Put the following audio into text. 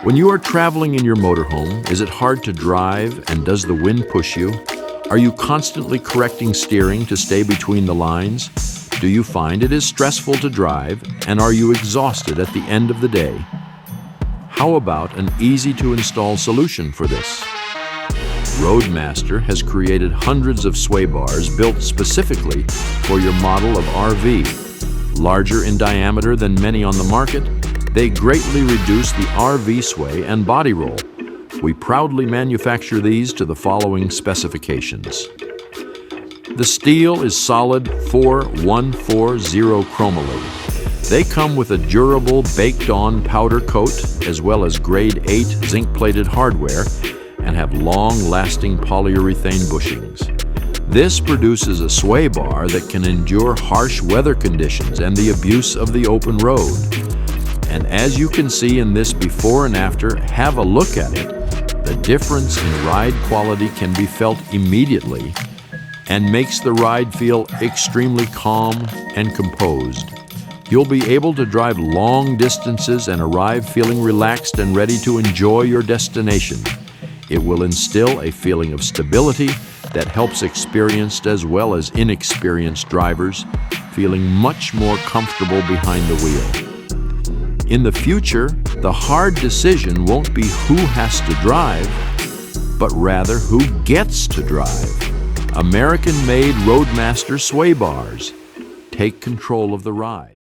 When you are traveling in your motorhome, is it hard to drive and does the wind push you? Are you constantly correcting steering to stay between the lines? Do you find it is stressful to drive, and are you exhausted at the end of the day? How about an easy-to-install solution for this? Roadmaster has created hundreds of sway bars built specifically for your model of RV. Larger in diameter than many on the market, they greatly reduce the RV sway and body roll. We proudly manufacture these to the following specifications. The steel is solid 4140 chromoly. They come with a durable baked-on powder coat as well as grade 8 zinc-plated hardware and have long-lasting polyurethane bushings. This produces a sway bar that can endure harsh weather conditions and the abuse of the open road. And as you can see in this before and after, have a look at it. The difference in ride quality can be felt immediately and makes the ride feel extremely calm and composed. You'll be able to drive long distances and arrive feeling relaxed and ready to enjoy your destination. It will instill a feeling of stability that helps experienced as well as inexperienced drivers feeling much more comfortable behind the wheel. In the future, the hard decision won't be who has to drive, but rather who gets to drive. American-made Roadmaster sway bars. Take control of the ride.